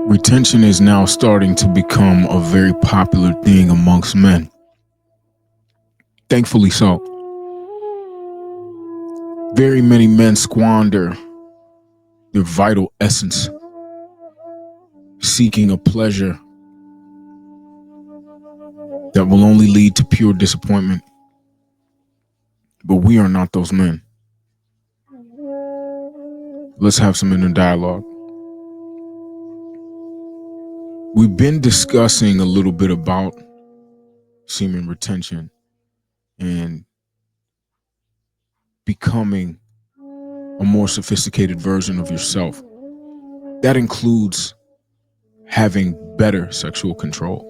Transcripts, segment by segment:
Retention is now starting to become a very popular thing amongst men. Thankfully so. Very many men squander their vital essence seeking a pleasure that will only lead to pure disappointment. But we are not those men. Let's have some inner dialogue. We've been discussing a little bit about semen retention and becoming a more sophisticated version of yourself. That includes having better sexual control.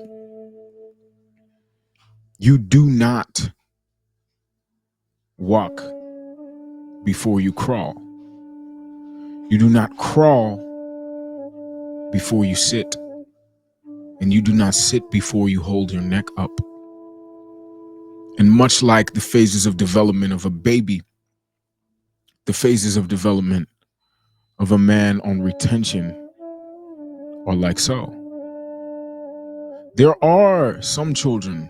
You do not walk before you crawl. You do not crawl before you sit. And you do not sit before you hold your neck up. And much like the phases of development of a baby, the phases of development of a man on retention are like so. There are some children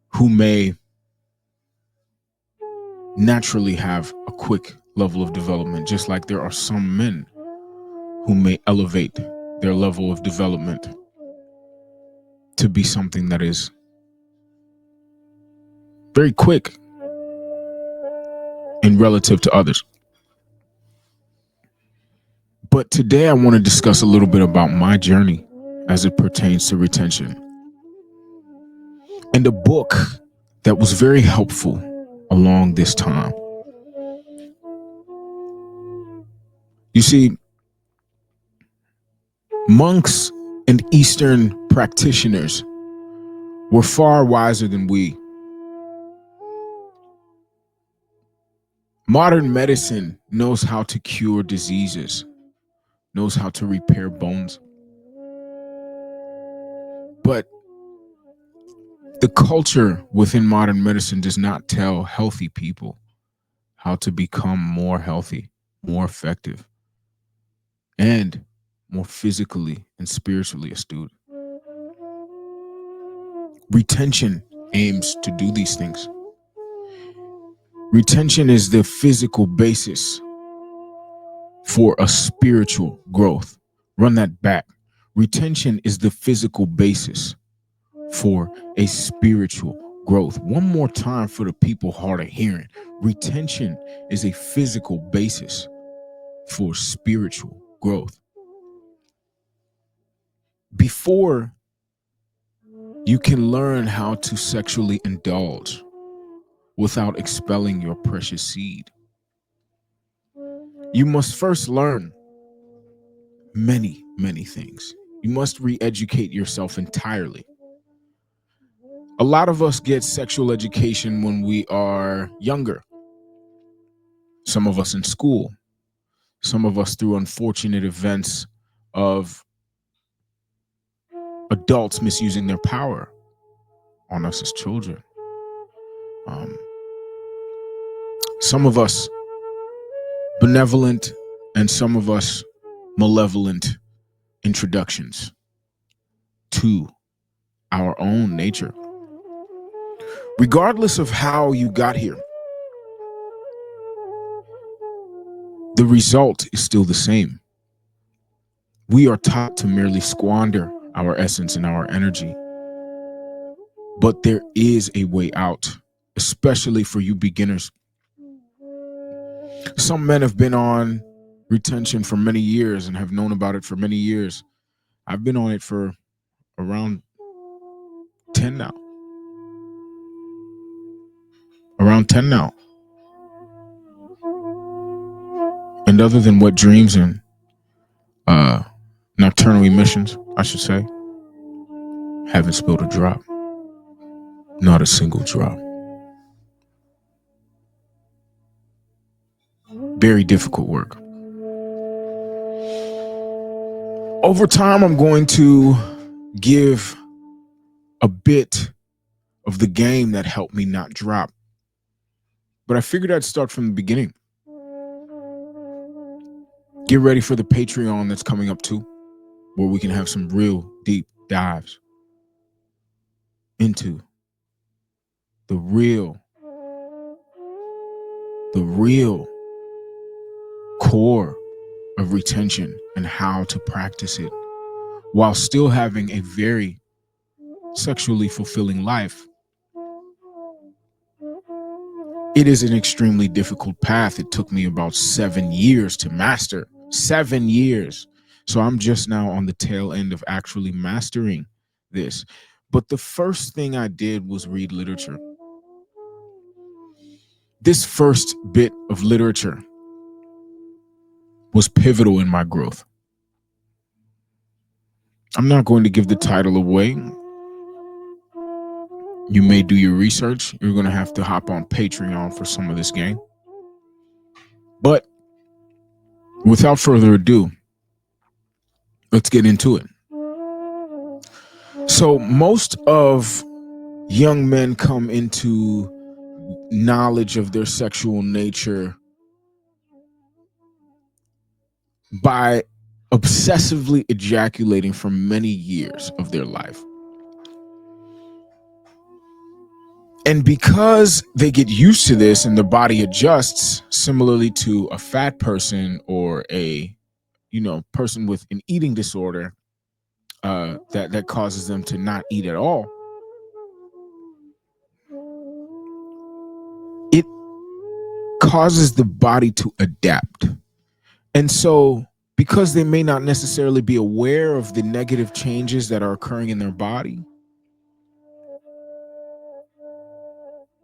who may naturally have a quick level of development, just like there are some men who may elevate their level of development to be something that is very quick in relative to others. But today I want to discuss a little bit about my journey as it pertains to retention. And a book that was very helpful along this time. You see, monks and Eastern practitioners were far wiser than we. Modern medicine knows how to cure diseases, knows how to repair bones. But the culture within modern medicine does not tell healthy people how to become more healthy, more effective, and more physically and spiritually astute. Retention aims to do these things. Retention is the physical basis for a spiritual growth. Run that back. Retention is the physical basis for a spiritual growth. One more time for the people hard of hearing. Retention is a physical basis for spiritual growth. Before you can learn how to sexually indulge without expelling your precious seed, you must first learn many, many things. You must re-educate yourself entirely. A lot of us get sexual education when we are younger. Some of us in school, some of us through unfortunate events of adults misusing their power on us as children. Some of us benevolent and some of us malevolent introductions to our own nature. Regardless of how you got here, the result is still the same. We are taught to merely squander our essence and our energy. But there is a way out, especially for you beginners. Some men have been on retention for many years and have known about it for many years. I've been on it for around 10 now. Around 10 now. And other than wet dreams and nocturnal emissions, I should say, haven't spilled a drop. Not a single drop. Very difficult work. Over time, I'm going to give a bit of the game that helped me not drop. But I figured I'd start from the beginning. Get ready for the Patreon that's coming up too. where we can have some real deep dives into the real core of retention and how to practice it while still having a very sexually fulfilling life. It is an extremely difficult path. It took me about 7 years to master. 7 years. So I'm just now on the tail end of actually mastering this. But the first thing I did was read literature. This first bit of literature was pivotal in my growth. I'm not going to give the title away. You may do your research. You're going to have to hop on Patreon for some of this game. But without further ado, let's get into it. So most of young men come into knowledge of their sexual nature by obsessively ejaculating for many years of their life. And because they get used to this and their body adjusts similarly to a fat person or a person with an eating disorder that causes them to not eat at all, it causes the body to adapt. And so because they may not necessarily be aware of the negative changes that are occurring in their body,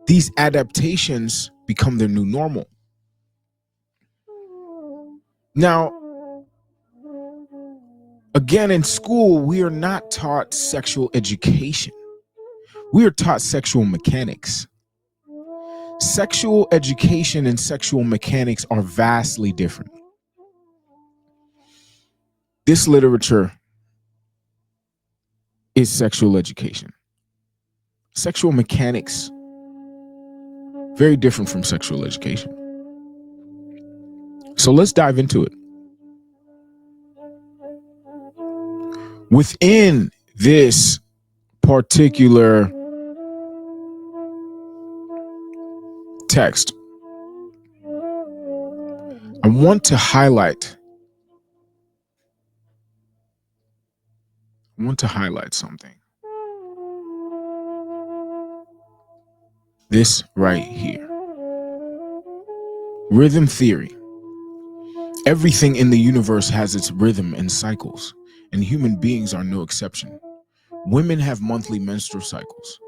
these adaptations become their new normal. Now, again, in school, we are not taught sexual education. We are taught sexual mechanics. Sexual education and sexual mechanics are vastly different. This literature is sexual education. Sexual mechanics, very different from sexual education. So let's dive into it. Within this particular text, I want to highlight something. This right here. Rhythm theory. Everything in the universe has its rhythm and cycles, and human beings are no exception. Women have monthly menstrual cycles.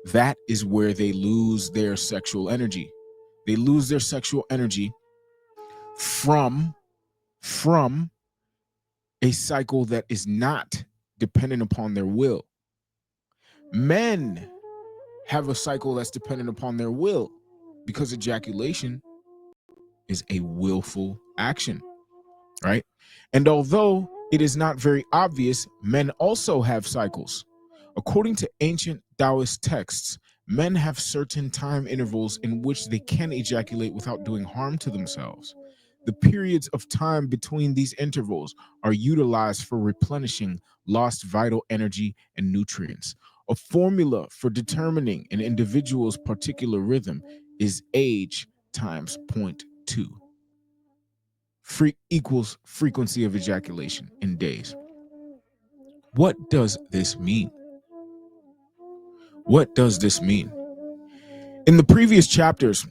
That is where they lose their sexual energy. They lose their sexual energy from a cycle that is not dependent upon their will. Men have a cycle that's dependent upon their will because ejaculation is a willful action, right? And although it is not very obvious, men also have cycles. According to ancient Taoist texts, men have certain time intervals in which they can ejaculate without doing harm to themselves. The periods of time between these intervals are utilized for replenishing lost vital energy and nutrients. A formula for determining an individual's particular rhythm is age times 0.2. Equals frequency of ejaculation in days. What does this mean? What does this mean? In the previous chapters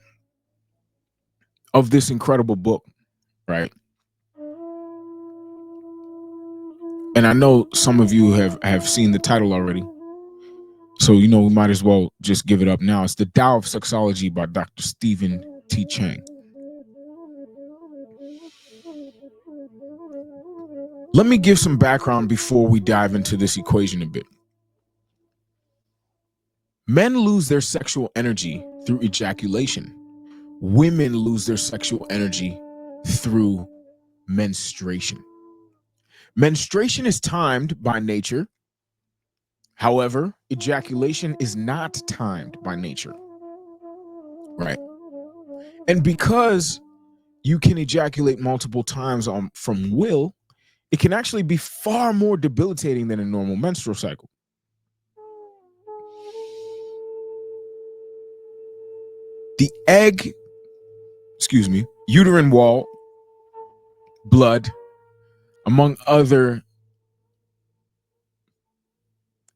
of this incredible book, right? And I know some of you have seen the title already. So, we might as well just give it up now. It's The Tao of Sexology by Dr. Stephen T. Chang. Let me give some background before we dive into this equation a bit. Men lose their sexual energy through ejaculation. Women lose their sexual energy through menstruation. Menstruation is timed by nature. However, ejaculation is not timed by nature, right? And because you can ejaculate multiple times from will, it can actually be far more debilitating than a normal menstrual cycle. The uterine wall, blood, among other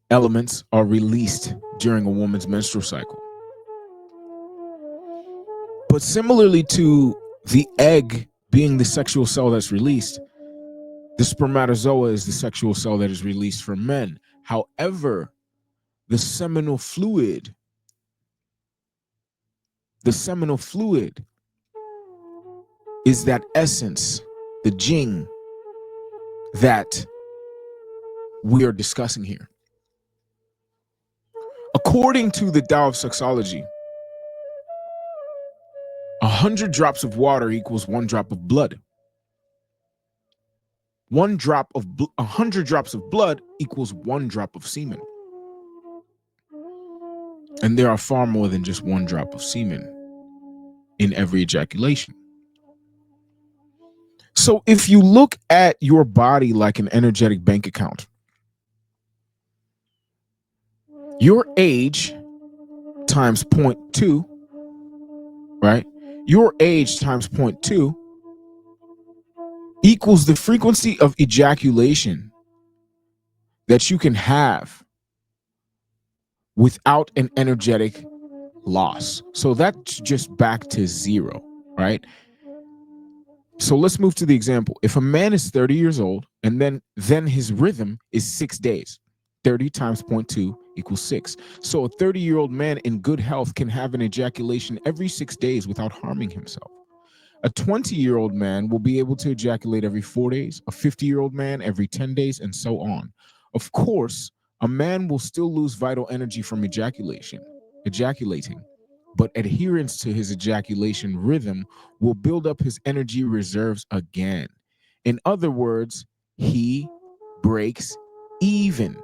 elements are released during a woman's menstrual cycle. But similarly to the egg being the sexual cell that's released, the spermatozoa is the sexual cell that is released for men. However, the seminal fluid is that essence, the jing, that we are discussing here. According to the Tao of Sexology, 100 drops of water equals 1 drop of blood. 100 drops of blood equals 1 drop of semen. And there are far more than just 1 drop of semen in every ejaculation. So if you look at your body like an energetic bank account, your age times 0.2, right? Your age times 0.2 equals the frequency of ejaculation that you can have without an energetic loss. So that's just back to 0, right? So let's move to the example. If a man is 30 years old and then his rhythm is 6 days, 30 times 0.2 equals 6. So a 30-year-old man in good health can have an ejaculation every 6 days without harming himself. A 20-year-old man will be able to ejaculate every 4 days, a 50-year-old man every 10 days, and so on. Of course, a man will still lose vital energy from ejaculating, but adherence to his ejaculation rhythm will build up his energy reserves again. In other words, he breaks even,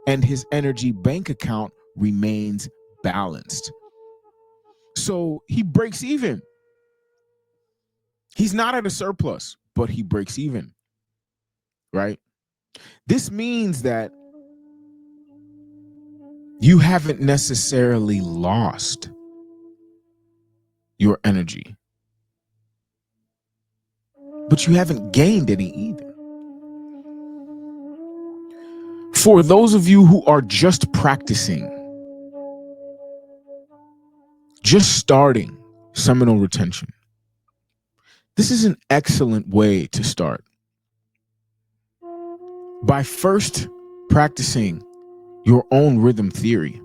and his energy bank account remains balanced. So he breaks even. He's not at a surplus, but he breaks even, right? This means that you haven't necessarily lost your energy, but you haven't gained any either. For those of you who are just practicing, just starting seminal retention, this is an excellent way to start. By first practicing your own rhythm theory,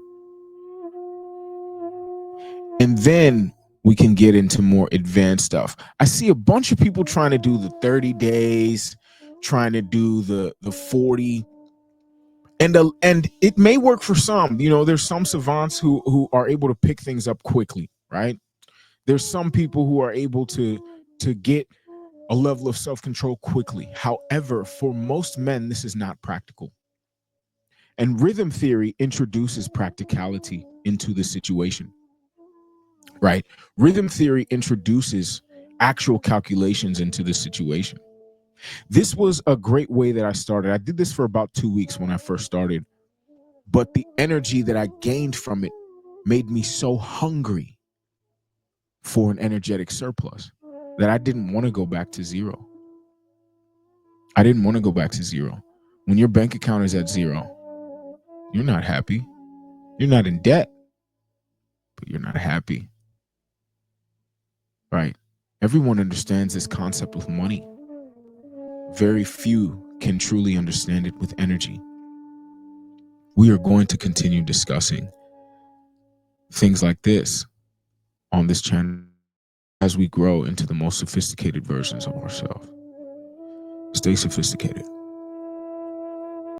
and then we can get into more advanced stuff. I see a bunch of people trying to do the 30 days, trying to do the 40, and it may work for some. There's some savants who are able to pick things up quickly, right? There's some people who are able to get a level of self-control quickly. However, for most men, this is not practical. And rhythm theory introduces practicality into the situation, right? Rhythm theory introduces actual calculations into the situation. This was a great way that I started. I did this for about 2 weeks when I first started, but the energy that I gained from it made me so hungry for an energetic surplus that I didn't want to go back to 0. I didn't want to go back to 0. When your bank account is at 0, you're not happy. You're not in debt, but you're not happy, right? Everyone understands this concept with money. Very few can truly understand it with energy. We are going to continue discussing things like this on this channel as we grow into the most sophisticated versions of ourselves. Stay sophisticated.